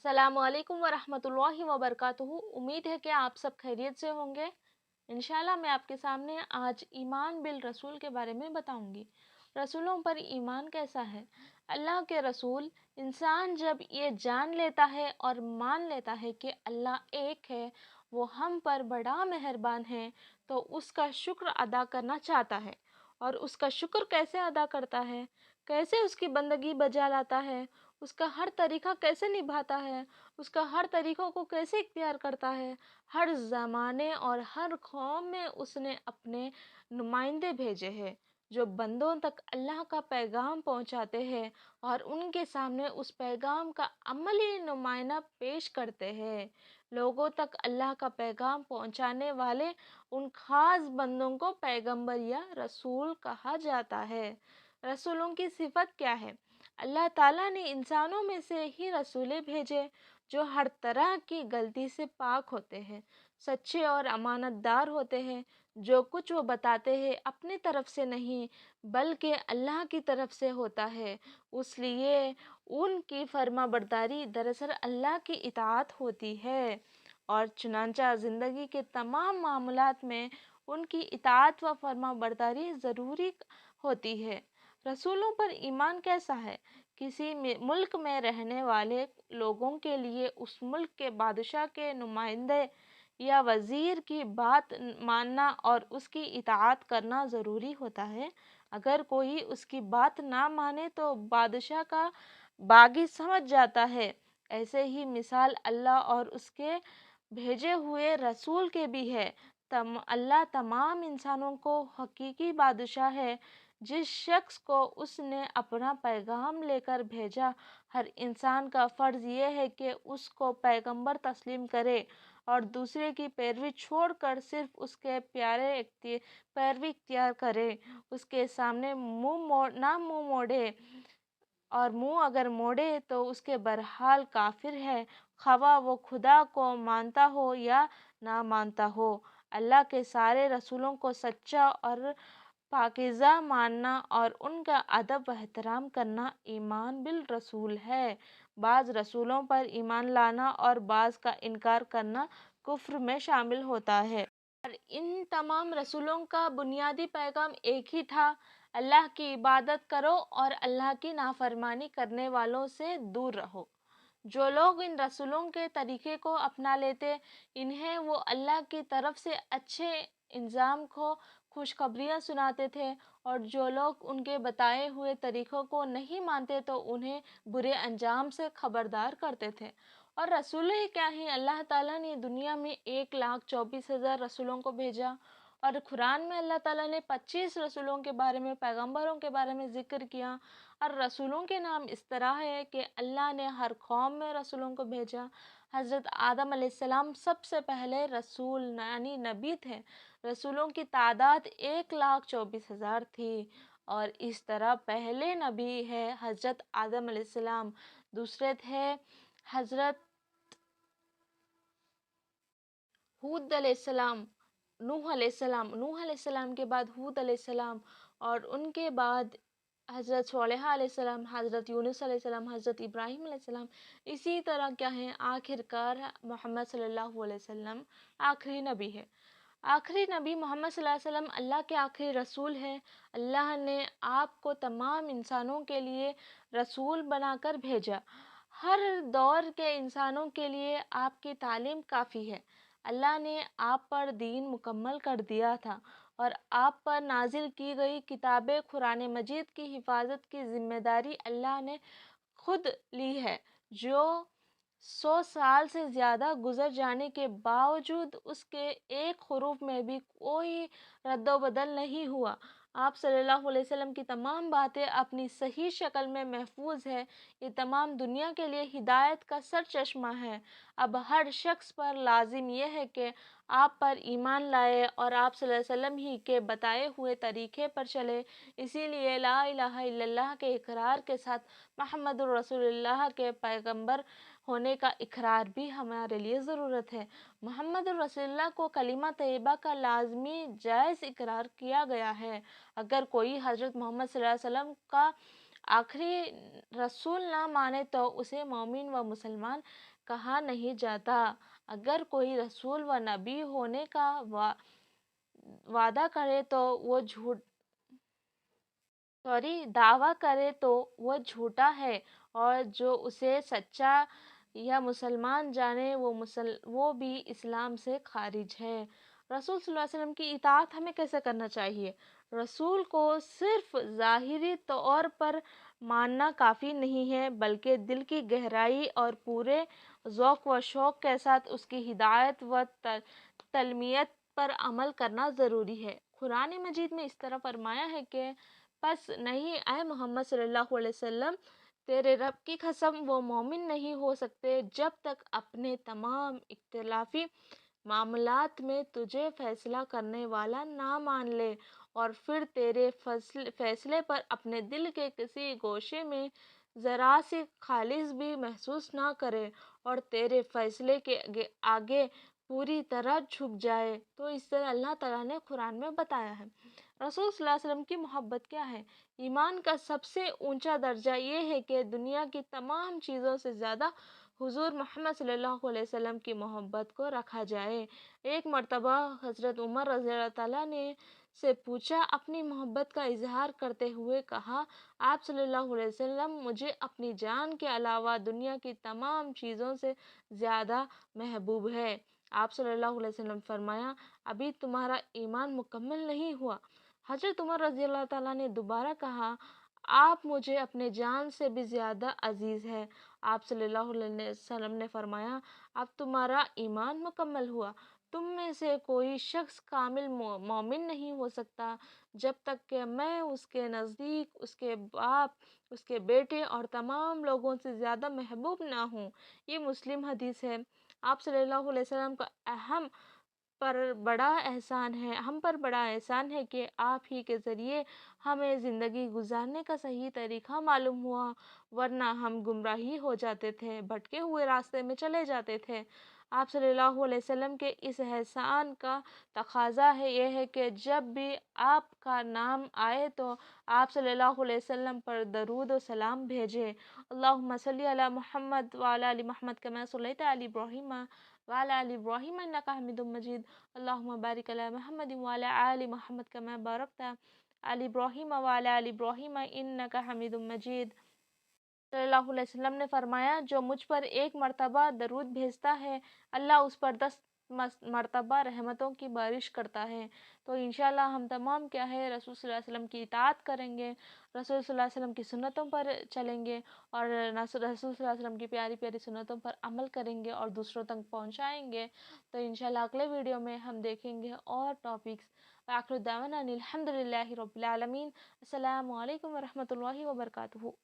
अस्सलामु अलैकुम वरहमतुल्लाहि वबरकातुहू। उम्मीद है कि आप सब खैरियत से होंगे। इंशाल्लाह मैं आपके सामने आज ईमान बिल रसूल के बारे में बताऊंगी। रसूलों पर ईमान कैसा है। अल्लाह के रसूल, इंसान जब ये जान लेता है और मान लेता है कि अल्लाह एक है, वो हम पर बड़ा मेहरबान है, तो उसका शुक्र अदा करना चाहता है। और उसका शुक्र कैसे अदा करता है, कैसे उसकी बंदगी बजा लाता है, उसका हर तरीका कैसे निभाता है, उसका हर तरीक़ों को कैसे इख्तियार करता है। हर ज़माने और हर कौम में उसने अपने नुमाइंदे भेजे हैं, जो बंदों तक अल्लाह का पैगाम पहुंचाते हैं और उनके सामने उस पैगाम का अमली नुमाइना पेश करते हैं। लोगों तक अल्लाह का पैगाम पहुंचाने वाले उन खास बंदों को पैगंबर या रसूल कहा जाता है। रसूलों की सिफत क्या है। अल्लाह ताला ने इंसानों में से ही रसूलें भेजे, जो हर तरह की गलती से पाक होते हैं, सच्चे और अमानतदार होते हैं। जो कुछ वो बताते हैं अपनी तरफ से नहीं, बल्कि अल्लाह की तरफ से होता है। इसलिए उनकी फर्माबरदारी दरअसल अल्लाह की इताअत होती है, और चुनांचा ज़िंदगी के तमाम मामलात में उनकी इताअत व फर्माबरदारी ज़रूरी होती है। रसूलों पर ईमान कैसा है। किसी मुल्क में रहने वाले लोगों के लिए उस मुल्क के बादशाह के नुमाइंदे या वज़ीर की बात मानना और उसकी इताअत करना ज़रूरी होता है। अगर कोई उसकी बात ना माने तो बादशाह का बागी समझ जाता है। ऐसे ही मिसाल अल्लाह और उसके भेजे हुए रसूल के भी है। अल्लाह तमाम इंसानों को हकीकी बादशाह है। जिस शख्स को उसने अपना पैगाम लेकर भेजा, हर इंसान का फ़र्ज़ ये है कि उसको पैगंबर तस्लीम करे और दूसरे की पैरवी छोड़कर सिर्फ उसके पैरवी इख्तियार करे। उसके सामने मुंह मोड़े, और मुंह अगर मोड़े तो उसके बहरहाल काफिर है, खवा वो खुदा को मानता हो या ना मानता हो। अल्लाह के सारे रसूलों को सच्चा और पाकीज़ा मानना और उनका अदब व एहतराम करना ईमान बिल रसूल है। बाज़ रसूलों पर ईमान लाना और बाज़ का इनकार करना कुफ्र में शामिल होता है। और इन तमाम रसूलों का बुनियादी पैगाम एक ही था, अल्लाह की इबादत करो और अल्लाह की नाफरमानी करने वालों से दूर रहो। जो लोग इन रसूलों के तरीक़े को अपना लेते, इन्हें वो अल्लाह की तरफ से अच्छे इंजाम को खुशखबरियाँ सुनाते थे, और जो लोग उनके बताए हुए तरीक़ों को नहीं मानते तो उन्हें बुरे अंजाम से खबरदार करते थे। और रसूल ही क्या ही, अल्लाह ताला ने दुनिया में 1,24,000 रसूलों को भेजा, और कुरान में अल्लाह ताला ने 25 रसूलों के बारे में, पैगंबरों के बारे में ज़िक्र किया। और रसूलों के नाम इस तरह है कि अल्लाह ने हर कौम में रसूलों को भेजा। हज़रत आदम अलैहिस्सलाम सबसे पहले रसूल यानी नबी थे। रसूलों की तादाद 1,24,000 थी, और इस तरह पहले नबी है हज़रत आदम अलैहिस्सलाम, दूसरे थे हज़रत हूद अलैहिस्सलाम, नूह अलैहिस्सलाम के बाद हूद अलैहिस्सलाम, और उनके बाद हज़रत सोलेह अलैहिस्सलाम, हज़रत यूनुस अलैहिस्सलाम, हज़रत इब्राहीम अलैहिस्सलाम। इसी तरह क्या है, आखिरकार मोहम्मद सल्लल्लाहु अलैहि वसल्लम आखिरी नबी है। आखिरी नबी मोहम्मद सल्लल्लाहु अलैहि वसल्लम अल्लाह के आखिरी रसूल हैं। अल्लाह ने आपको तमाम इंसानों के लिए रसूल बनाकर भेजा। हर दौर के इंसानों के लिए आपकी तालीम काफ़ी है। अल्लाह ने आप पर दीन मुकम्मल कर दिया था, और आप पर नाजिल की गई किताब कुरान मजीद की हिफाजत की ज़िम्मेदारी अल्लाह ने खुद ली है, जो 100 साल से ज़्यादा गुजर जाने के बावजूद उसके एक हरूफ में भी कोई रद्द-ओ-बदल नहीं हुआ। आप सल्लल्लाहु अलैहि वसल्लम की तमाम बातें अपनी सही शक्ल में महफूज है। ये तमाम दुनिया के लिए हिदायत का सरचश्मा है। अब हर शख्स पर लाजिम यह है कि आप पर ईमान लाए और आप सल्लल्लाहु अलैहि वसल्लम ही के बताए हुए तरीके पर चले। इसीलिए ला इलाहा इल्लल्लाह के इकरार के साथ मुहम्मदुर रसूलुल्लाह के पैगंबर होने का इकरार भी हमारे लिए ज़रूरत है। मुहम्मदुर रसूलुल्लाह को कलिमा तैयबा का लाज़मी जायज़ इकरार किया गया है। अगर कोई हज़रत मोहम्मद सल्लल्लाहु अलैहि वसल्लम का आखिरी रसूल ना माने तो उसे मोमिन व मुसलमान कहा नहीं जाता। अगर कोई रसूल व नबी होने का वादा करे तो वो दावा करे तो वो झूठा है, और जो उसे सच्चा या मुसलमान जाने वो भी इस्लाम से खारिज है। रसूल सल्लल्लाहु अलैहि वसल्लम की इताअत हमें कैसे करना चाहिए? रसूल को सिर्फ ज़ाहिरी तौर पर मानना काफ़ी नहीं है, बल्कि दिल की गहराई और पूरे ज़ौक़ व शौक़ के साथ उसकी हिदायत व तलमियत पर अमल करना ज़रूरी है। कुरान मजीद में इस तरह फरमाया है कि बस नहीं ऐ मोहम्मद सल्लल्लाहु अलैहि वसल्लम, तेरे रब की कसम वो मोमिन नहीं हो सकते जब तक अपने तमाम इख्तिलाफी मामलात में तुझे फैसला करने वाला ना मान ले, और फिर तेरे फैसले पर अपने दिल के किसी गोशे में ज़रा सी खालिश भी महसूस ना करे, और तेरे फैसले के आगे पूरी तरह झुक जाए। तो इस तरह अल्लाह ताला ने कुरान में बताया है। रसूल सल्लल्लाहु अलैहि वसल्लम की मोहब्बत क्या है? ईमान का सबसे ऊंचा दर्जा ये है कि दुनिया की तमाम चीज़ों से ज़्यादा हुजूर मोहम्मद सल्लल्लाहु अलैहि वसल्लम की मोहब्बत को रखा जाए। एक मर्तबा हज़रत उमर रज़ियल्लाहु ताला ने से पूछा, अपनी मोहब्बत का इजहार करते हुए कहा, आप सल्लल्लाहु अलैहि वसल्लम मुझे अपनी जान के अलावा दुनिया की तमाम चीज़ों से ज़्यादा महबूब है। आप सल्लल्लाहु अलैहि वसल्लम फरमाया, अभी तुम्हारा ईमान मुकम्मल नहीं हुआ। हज़रत उमर रज़ियल्लाहु ताला ने दोबारा कहा, आप मुझे अपने जान से भी ज़्यादा अजीज़ है। आप सल्लल्लाहु अलैहि वसल्लम ने फरमाया, अब तुम्हारा ईमान मुकम्मल हुआ। तुम में से कोई शख्स कामिल मोमिन नहीं हो सकता जब तक कि मैं उसके नज़दीक उसके बाप, उसके बेटे और तमाम लोगों से ज़्यादा महबूब ना हूँ। ये मुस्लिम हदीस है। आप सल्लल्लाहु अलैहि वसल्लम का हम पर बड़ा एहसान है कि आप ही के ज़रिए हमें ज़िंदगी गुजारने का सही तरीक़ा मालूम हुआ, वरना हम गुमराही हो जाते थे, भटके हुए रास्ते में चले जाते थे। आप सल्लल्लाहु अलैहि वसल्लम के इस एहसान का तकाज़ा है यह है कि जब भी आपका नाम आए तो आप सल्लल्लाहु अलैहि वसल्लम पर दरूद व सलाम भेजें। अल्लाहुम्मा सल्ली अला मुहम्मद व अला आलि मुहम्मद कमा सल्लैता अला इब्राहीम व अला आलि इब्राहीम इन्नका हमीदुम मजीद। अल्लाहुम्मा बारिक अला मुहम्मद व अला आलि मुहम्मद कमा बारकता अला इब्राहीम व अला आलि इब्राहीम इन्नका हमीदुम मजीद। सल्लल्लाहु अलैहि वसल्लम ने फरमाया, जो मुझ पर एक मर्तबा दरूद भेजता है, अल्लाह उस पर 10 मर्तबा रहमतों की बारिश करता है। तो इंशाल्लाह हम तमाम क्या है, रसूल सल्लल्लाहु अलैहि वसल्लम की इताअत करेंगे, रसूल सल्लल्लाहु अलैहि वसल्लम की सुन्नतों पर चलेंगे, और रसूल सल्लल्लाहु अलैहि वसल्लम की प्यारी प्यारी सुन्नतों पर अमल करेंगे और दूसरों तक पहुँचाएँगे। तो इंशाल्लाह अगले वीडियो में हम देखेंगे और टॉपिक्स। आखिर दावाना अनिल हम्दुलिल्लाहि रब्बिल आलमीन। अस्सलामु अलैकुम व रहमतुल्लाहि व बरकातुहू।